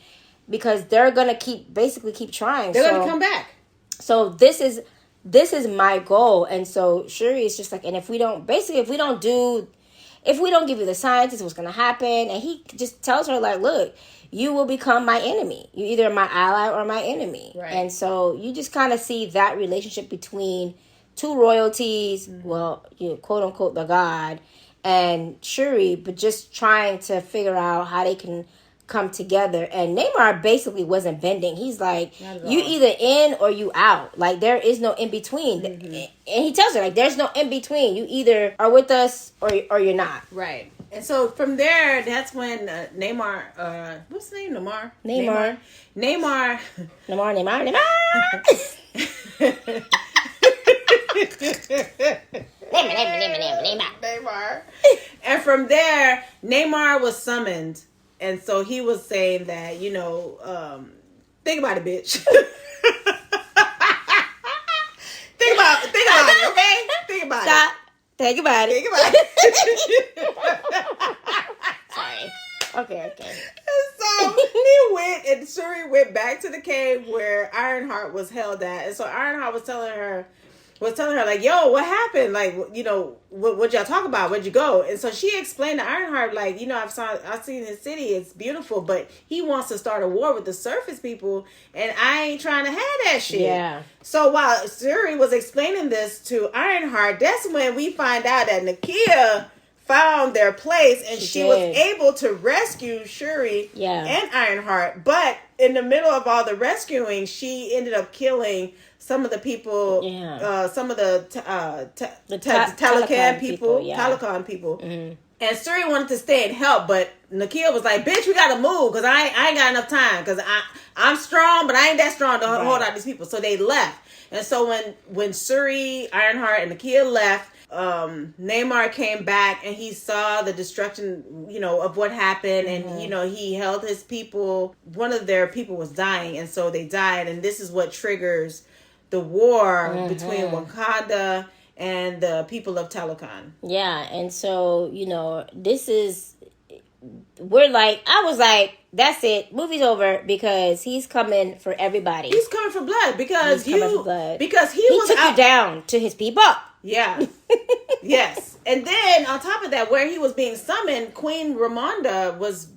because they're gonna keep trying. They're gonna come back. So this is my goal, and so Shuri is just like, and if we don't give you the signs, this is what's gonna happen. And he just tells her like, look, you will become my enemy. You're either my ally or my enemy. Right. And so you just kind of see that relationship between two royalties, quote unquote the god, and Shuri, but just trying to figure out how they can come together. And Neymar basically wasn't bending. He's like, you either in or you out. Like, there is no in between. And he tells her, like, there's no in between. You either are with us or you're not. Right. And so from there, that's when Neymar, what's his name? Neymar. Neymar. And from there, Neymar was summoned And so he was saying that, think about it, bitch. think about it, okay? Think about Stop. Think about it. Think about it. Sorry. Okay. So he went, and Shuri went back to the cave where Ironheart was held at. And so Ironheart was telling her like, yo, what happened? Like, what'd y'all talk about? Where'd you go? And so she explained to Ironheart, like, I've seen his city. It's beautiful, but he wants to start a war with the surface people, and I ain't trying to have that shit. Yeah. So while Shuri was explaining this to Ironheart, that's when we find out that Nakia found their place, and she was able to rescue Shuri and Ironheart. But in the middle of all the rescuing, she ended up killing some of the people, some of the Talokan people. Talokan people. Mm-hmm. And Shuri wanted to stay and help, but Nakia was like, bitch, we gotta move, because I ain't got enough time, because I'm strong, but I ain't that strong to hold out these people. So they left. And so when Shuri, Ironheart, and Nakia left, Namor came back, and he saw the destruction, of what happened. And, he held his people. One of their people was dying, and so they died. And this is what triggers the war between Wakanda and the people of Talokan. Yeah, and so, I was like, that's it. Movie's over, because he's coming for everybody. He's coming for blood, because he took you down to his people. Yeah. Yes. And then on top of that, where he was being summoned, Queen Ramonda was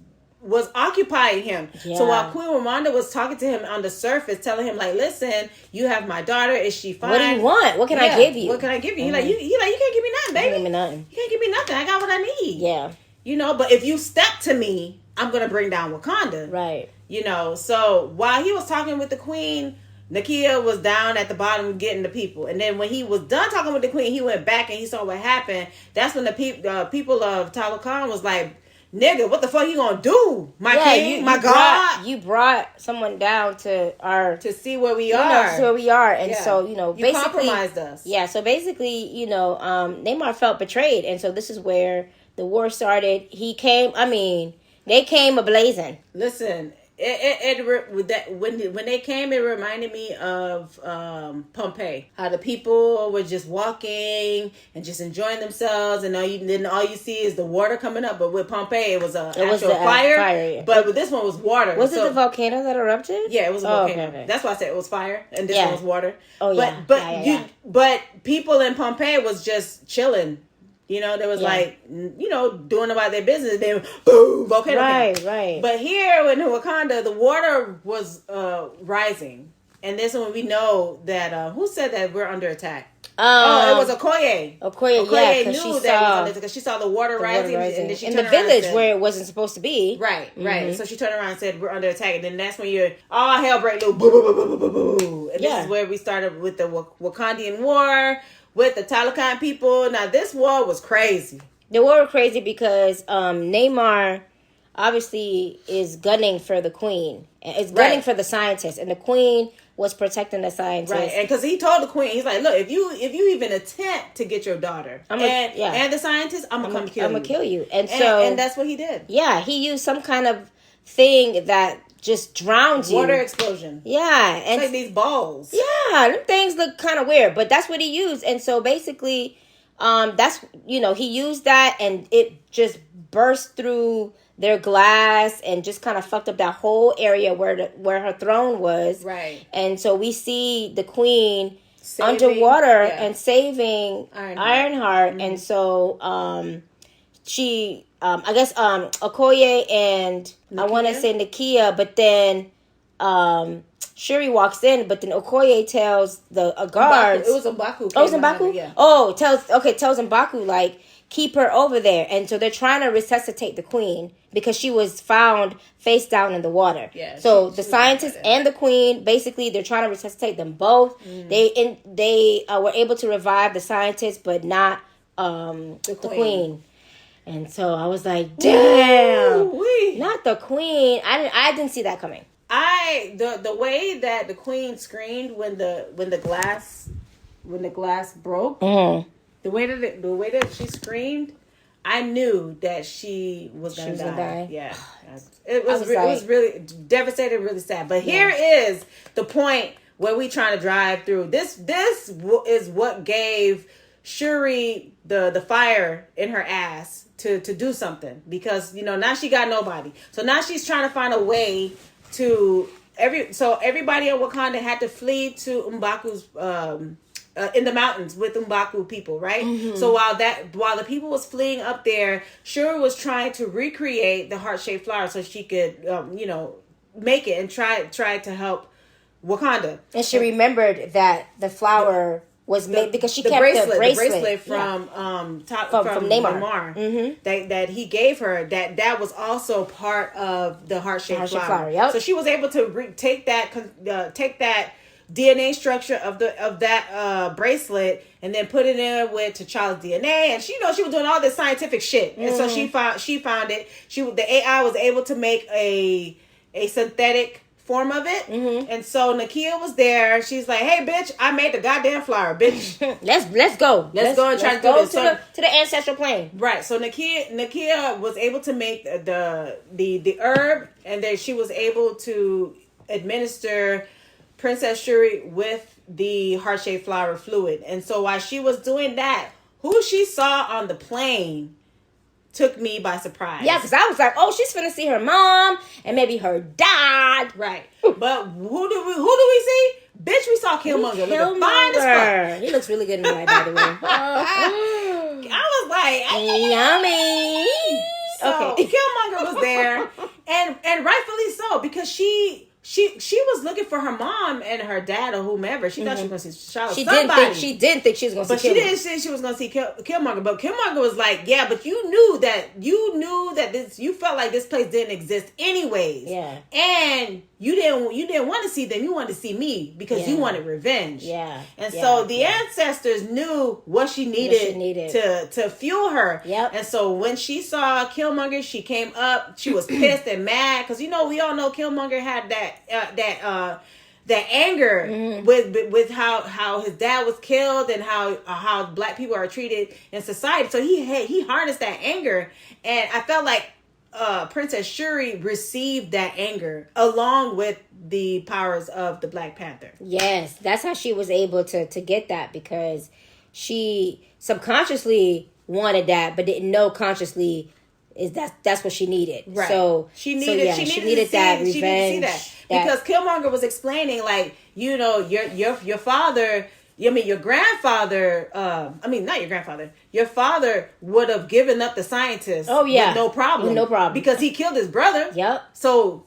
occupying him. Yeah. So while Queen Ramonda was talking to him on the surface, telling him, like, listen, you have my daughter. Is she fine? What do you want? What can I give you? What can I give you? Mm-hmm. You can't give me nothing, baby. Give me nothing. You can't give me nothing. I got what I need. Yeah. But if you step to me, I'm going to bring down Wakanda. Right. So while he was talking with the queen, Nakia was down at the bottom getting the people. And then when he was done talking with the queen, he went back and he saw what happened. That's when the people of Talokan was like, nigga, what the fuck you gonna do? King, my God. You brought someone down to see where we are. To see where we are. And so, you basically compromised us. Yeah, so basically, Namor felt betrayed. And so this is where the war started. They came ablazing. Listen, when they came, it reminded me of Pompeii. How the people were just walking and just enjoying themselves, and all you see is the water coming up. But with Pompeii, it was actual fire. But with this one was water. Was it the volcano that erupted? Yeah, it was a volcano. Okay. That's why I said it was fire, and this one was water. Oh yeah. But people in Pompeii was just chilling. There was doing about their business. Then boom, volcano. Right. But here in Wakanda, the water was rising, and this one we know that who said that we're under attack. It was Okoye. Okoye knew that because she saw the water rising, and then she in turned the village around where it wasn't supposed to be. Right. So she turned around and said, "We're under attack," and then that's when you're all hell break loose. Boo, boo, boo, boo, boo, boo, boo. And this is where we started with the Wakandian War. With the Talokan people. Now, this war was crazy. The war was crazy because Namor obviously is gunning for the queen. It's gunning for the scientists. And the queen was protecting the scientists. Right. And because he told the queen, he's like, look, if you even attempt to get your daughter and the scientists, I'm going to kill you. I'm going to kill you. And that's what he did. Yeah. He used some kind of thing that just drowns you. Water explosion. Yeah. It's like these balls. Yeah. Them things look kind of weird, but that's what he used. And so basically, that's, he used that and it just burst through their glass and just kind of fucked up that whole area where her throne was. Right. And so we see the queen underwater and saving Ironheart. Mm-hmm. And so, she, I guess, Okoye and Nakia? I want to say Nakia, but then Shuri walks in, but then Okoye tells the guards. It was M'Baku. Oh, it was M'Baku? Yeah. Oh, tells M'Baku, like, keep her over there. And so they're trying to resuscitate the queen because she was found face down in the water. Yeah. So the scientists and the queen, basically, they're trying to resuscitate them both. Mm. They were able to revive the scientists, but not the queen. And so I was like, damn, not the queen. I didn't see that coming. The way that the queen screamed when the glass broke, the way that she screamed, I knew that she was gonna die. Yeah, it was really devastating, really sad. But here is the point where we trying to drive through. This is what gave Shuri the fire in her ass to do something, because now she got nobody. So now she's trying to find a way to everybody in Wakanda had to flee to M'Baku's in the mountains with M'Baku people, right? Mm-hmm. So while the people was fleeing up there, Shuri was trying to recreate the heart-shaped flower so she could make it and try to help Wakanda. And she remembered that the flower was made because she kept the bracelet from Neymar. Mm-hmm. that he gave her, that was also part of the heart-shaped flower. Yep. So she was able to take that DNA structure of that bracelet and then put it in with T'Challa's DNA, and she was doing all this scientific shit. Mm-hmm. And so she found it. The AI was able to make a synthetic form of it. Mm-hmm. And so Nakia was there. She's like, "Hey, bitch, I made the goddamn flower, bitch. let's go. Let's go and try to do this to the ancestral plane." Right. So Nakia was able to make the herb, and then she was able to administer Princess Shuri with the heart-shaped flower fluid. And so while she was doing that, who she saw on the plane took me by surprise. Yeah, because I was like, "Oh, she's finna see her mom and maybe her dad." Right. But who do we see? Bitch, we saw Killmonger. Looking fine as fuck. He looks really good in the light, by the way. I was like, yummy. So okay. Killmonger was there, and rightfully so, because she was looking for her mom and her dad or whomever. She thought she was going to see Charlotte. She didn't think she was going to see Killmonger. But she didn't say she was going to see Killmonger. But Killmonger was like, yeah, but you knew that this, you felt like this place didn't exist anyways. Yeah. And you didn't want to see them. You wanted to see me because you wanted revenge. Yeah. And so the ancestors knew what she needed to fuel her. Yep. And so when she saw Killmonger, she came up. She was pissed and mad because we all know Killmonger had that anger with how his dad was killed and how black people are treated in society. So he harnessed that anger, and I felt like Princess Shuri received that anger along with the powers of the Black Panther. Yes, that's how she was able to get that, because she subconsciously wanted that, but didn't know consciously that's what she needed. Right. So she needed that revenge. She needed to see that. Because Killmonger was explaining, like, your father, your grandfather, not your grandfather, your father would have given up the scientists. Oh yeah, with no problem, because he killed his brother. Yep. So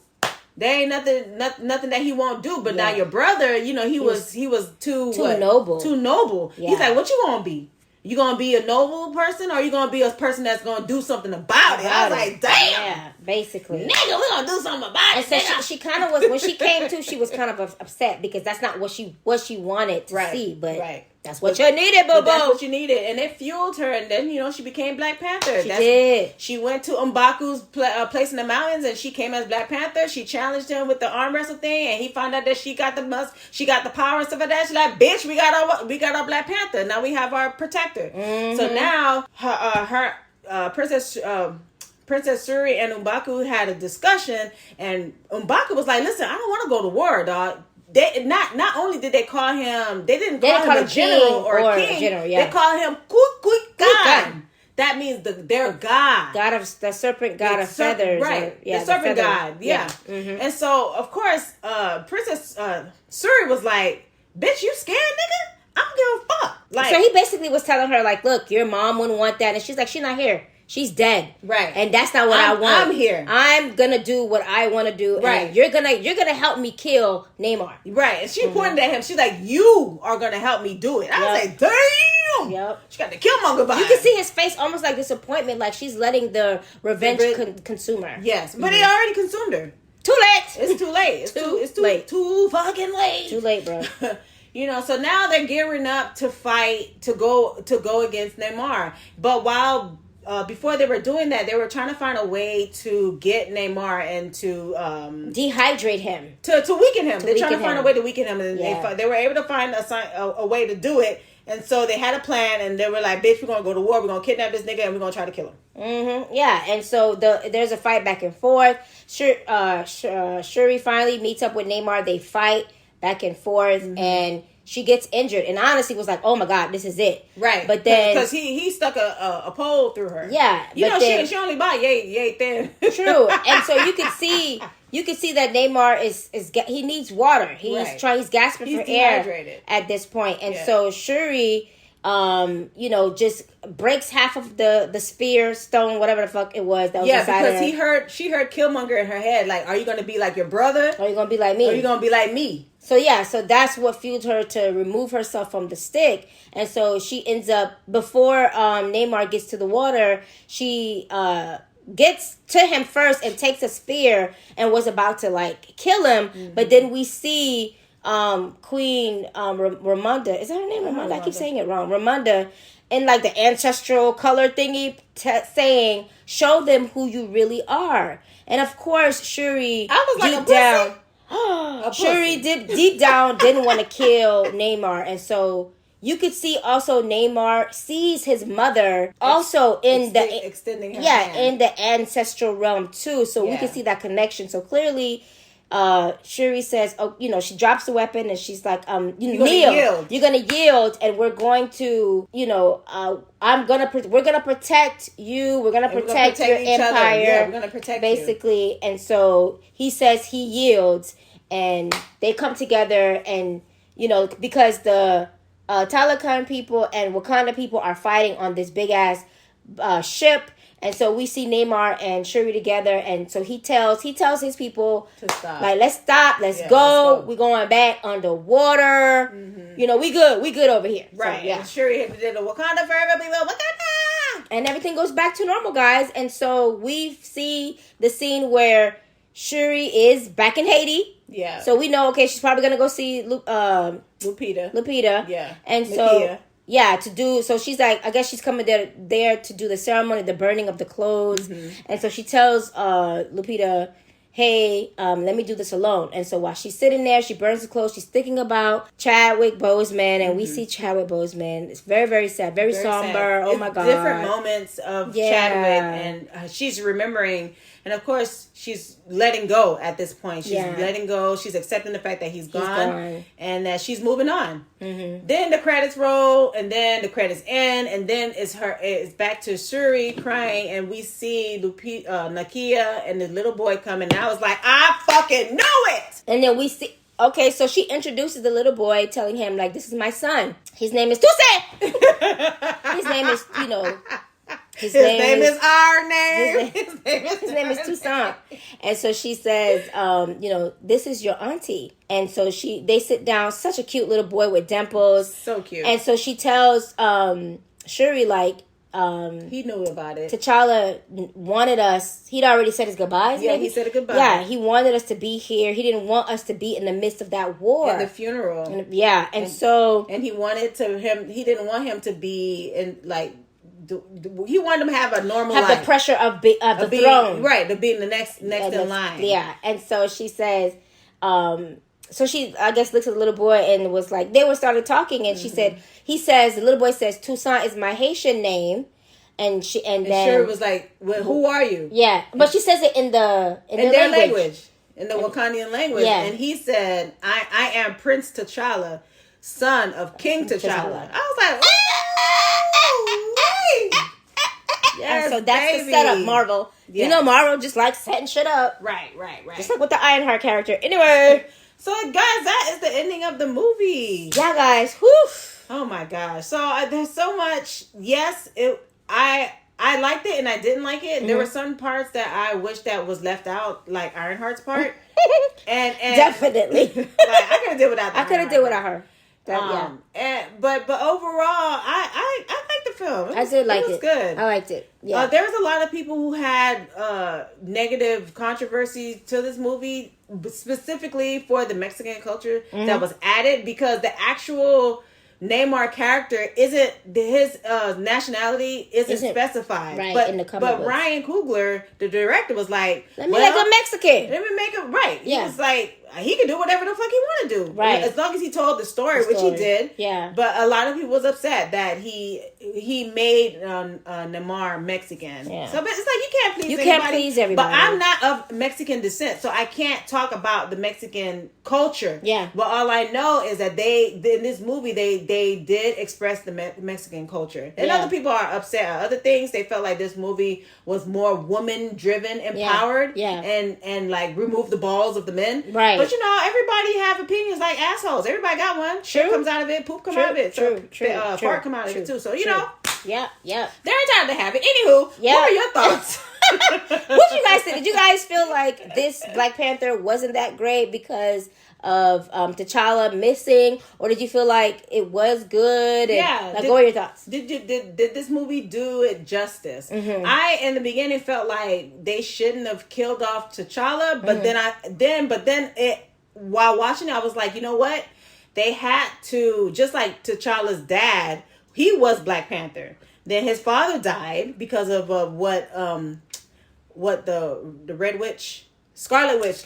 there ain't nothing that he won't do. But now your brother, he was too noble. Too noble. Yeah. He's like, what you gonna be? You gonna be a noble person, or you gonna be a person that's gonna do something about it? I was like, damn. Yeah, basically. Nigga, we gonna do something about it. And so she kind of was, when she came to, she was kind of upset because that's not what she wanted to see. But that's what you needed, boo-boo. That's what you needed. And it fueled her. And then, she became Black Panther. She did. She went to M'Baku's place in the mountains, and she came as Black Panther. She challenged him with the arm wrestle thing, and he found out that she got the power and stuff like that. She's like, bitch, we got our Black Panther. Now we have our protector. Mm-hmm. So now her Princess Shuri and M'Baku had a discussion, and M'Baku was like, listen, I don't want to go to war, dog. They not only did they call him, they didn't call him a general or a king. They call him Kukulkan. That means their god. God of the serpent, god of feathers. Right. The serpent god. Yeah. Mm-hmm. And so, of course, Princess Shuri was like, bitch, you scared, nigga? I don't give a fuck. Like, so he basically was telling her, like, look, your mom wouldn't want that. And she's like, she's not here. She's dead. Right. And that's not what I want. I'm here. I'm going to do what I want to do. Right. And you're gonna help me kill Neymar. Right. And she pointed at him. She's like, you are going to help me do it. I was like, damn. Yep. She got the Killmonger vibe. You can see his face almost like disappointment, like she's letting the revenge consume her. Yes. But it already consumed her. Too late. It's too late. It's too late. Too fucking late. Too late, bro. So now they're gearing up to fight, to go against Neymar. But while before they were doing that, they were trying to find a way to get Neymar and to dehydrate him, to weaken him. They're trying to find a way to weaken him, and they were able to find a way to do it. And so they had a plan, and they were like, bitch, we're going to go to war. We're going to kidnap this nigga, and we're going to try to kill him. Mm-hmm. Yeah, and so there's a fight back and forth. Shuri finally meets up with Namor. They fight back and forth, and she gets injured. And honestly was like, oh my God, this is it. Right. But then... Because he stuck a pole through her. Yeah. You know, she only about yay thin. True. And so you could see that Namor is he needs water. He's gasping for air at this point. And so Shuri, just breaks half of the spear, stone, whatever the fuck it was that was inside her. Because she heard Killmonger in her head, like, are you going to be like your brother? Or are you going to be like me? Or are you going to be like me? So that's what fueled her to remove herself from the stick. And so she ends up, before Namor gets to the water, she gets to him first and takes a spear and was about to like kill him. Mm-hmm. But then we see Queen Ramonda. Is that her name? Ramonda? I keep saying it wrong. Ramonda, in like the ancestral color thingy, saying, show them who you really are. And of course, Shuri, I was like, deep down, Shuri deep down didn't want to kill Namor. And so you could see also Namor sees his mother also in extending her hand. In the ancestral realm too. So we can see that connection. So clearly, Shuri says, she drops the weapon and she's like, kneel. You're gonna yield, and we're going to, we're gonna protect you. We're gonna protect your empire. Yeah, we're gonna protect basically. You. And so he says he yields, and they come together, and because the Talokan people and Wakanda people are fighting on this big ass ship. And so we see Namor and Shuri together, and so he tells his people to stop. Like, let's stop, let's go. We're going back underwater. Mm-hmm. We good over here. Right. So, yeah. And Shuri did a Wakanda forever, we will Wakanda. And everything goes back to normal, guys. And so we see the scene where Shuri is back in Haiti. Yeah. So we know, okay, she's probably gonna go see Lupita. Yeah. And so. Yeah, so she's like, I guess she's coming there to do the ceremony, the burning of the clothes. Mm-hmm. And so she tells Lupita, hey, let me do this alone. And so while she's sitting there, she burns the clothes. She's thinking about Chadwick Boseman, and we see Chadwick Boseman. It's very, very sad, very somber. Sad. Oh, my God. Different moments of Chadwick, and she's remembering. And of course, she's letting go at this point. She's letting go. She's accepting the fact that he's gone. And that she's moving on. Mm-hmm. Then the credits roll, and then the credits end, and then it's back to Shuri crying, and we see Nakia and the little boy coming. And I was like, I fucking knew it. And then we see. Okay, so she introduces the little boy, telling him, like, this is my son. His name is Toussaint. His name is, His name is our name. His name is Toussaint. And so she says, this is your auntie. And so they sit down, such a cute little boy with dimples. So cute. And so she tells Shuri, like, he knew about it. T'Challa wanted us. He'd already said his goodbyes. Yeah, maybe? he said a goodbye. Yeah, he wanted us to be here. He didn't want us to be in the midst of that war. And the funeral. And he didn't want him to be in, like, he wanted him to have a normal life. Have the pressure of the throne. Right, to be in the next in line. Yeah, and so she says, so she, I guess, looks at the little boy and was like, they were started talking, and the little boy says, Toussaint is my Haitian name. And then Shuri was like, well, who are you? Yeah, but she says it in their language. In the Wakandian language. Yeah. And he said, I am Prince T'Challa, son of King T'Challa. I was like, yes, and so that's the setup, Marvel. Yes. Marvel just like setting shit up. Right. Just like with the Ironheart character. Anyway. So, guys, that is the ending of the movie. Yeah, guys. Whew. Oh, my gosh. So, there's so much. Yes, I liked it and I didn't like it. Mm-hmm. There were some parts that I wish that was left out, like Ironheart's part. and definitely. Like, I could have did without that. I could have did without her. But overall, I liked the film. I did like it. It was good. I liked it. Yeah. There was a lot of people who had negative controversy to this movie, specifically for the Mexican culture that was added, because the actual Namor character isn't, his nationality isn't specified. Right, in the comic books. Ryan Coogler, the director, was like, let me make a Mexican. Let me make it right. Yeah. He was like, he could do whatever the fuck he want to do, right? As long as he told the story, which he did. Yeah. But a lot of people was upset that he made Neymar Mexican. Yeah. So, but it's like you can't please you anybody. Can't please everybody. But I'm not of Mexican descent, so I can't talk about the Mexican culture. Yeah. But all I know is that in this movie they did express the Mexican culture, and other people are upset at other things. They felt like this movie was more woman driven, empowered, and like remove the balls of the men. Right. But everybody have opinions like assholes. Everybody got one. Shit comes out of it, poop come out of it. Fart come out of it too. So Yeah. they're entitled to have it. Anywho, what are your thoughts? What you guys think? Did you guys feel like this Black Panther wasn't that great because of T'Challa missing, or did you feel like it was good? And, what are your thoughts? Did this movie do it justice? Mm-hmm. I in the beginning felt like they shouldn't have killed off T'Challa, but then while watching it, I was like, you know what? They had to, just like T'Challa's dad, he was Black Panther. Then his father died because of what the Red Witch. Scarlet Witch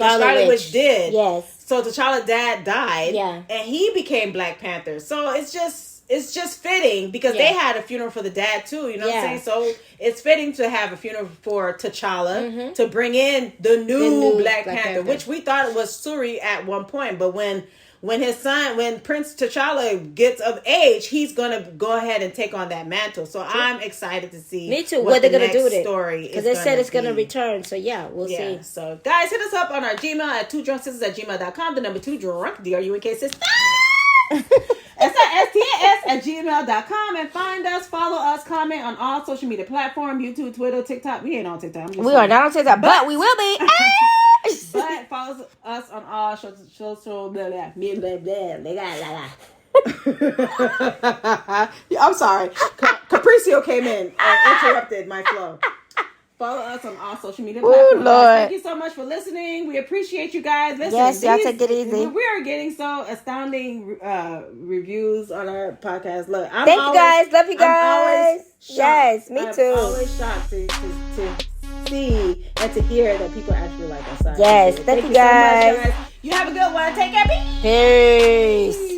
did. Yes. So T'Challa's dad died. Yeah. And he became Black Panther. So it's just fitting because they had a funeral for the dad too. You know what I'm saying? So it's fitting to have a funeral for T'Challa to bring in the new Black Panther, which we thought it was Suri at one point, but when Prince T'Challa gets of age, he's gonna go ahead and take on that mantle. So I'm excited to see. Me too. What they're gonna do with it? Story because they said it's gonna return. So we'll see. So guys, hit us up on our Gmail at 2drunksisters@gmail.com. The number 2 drunk DRUNK sister. STS@gmail.com, and find us, follow us, comment on all social media platforms: YouTube, Twitter, TikTok. We ain't on TikTok. We are not on TikTok, but we will be. But follow us on all social I'm sorry. Capriccio came in and interrupted my flow. Follow us on all social media platforms. Lord. Thank you so much for listening. We appreciate you guys listening. Yes, y'all take it easy. We are getting so astounding reviews on our podcast. Look, thank you guys. Love you guys. Yes, me too. I'm always shocked to see and to hear that people actually like us. Yes, thank you guys. So much, guys. You have a good one. Take care. Peace.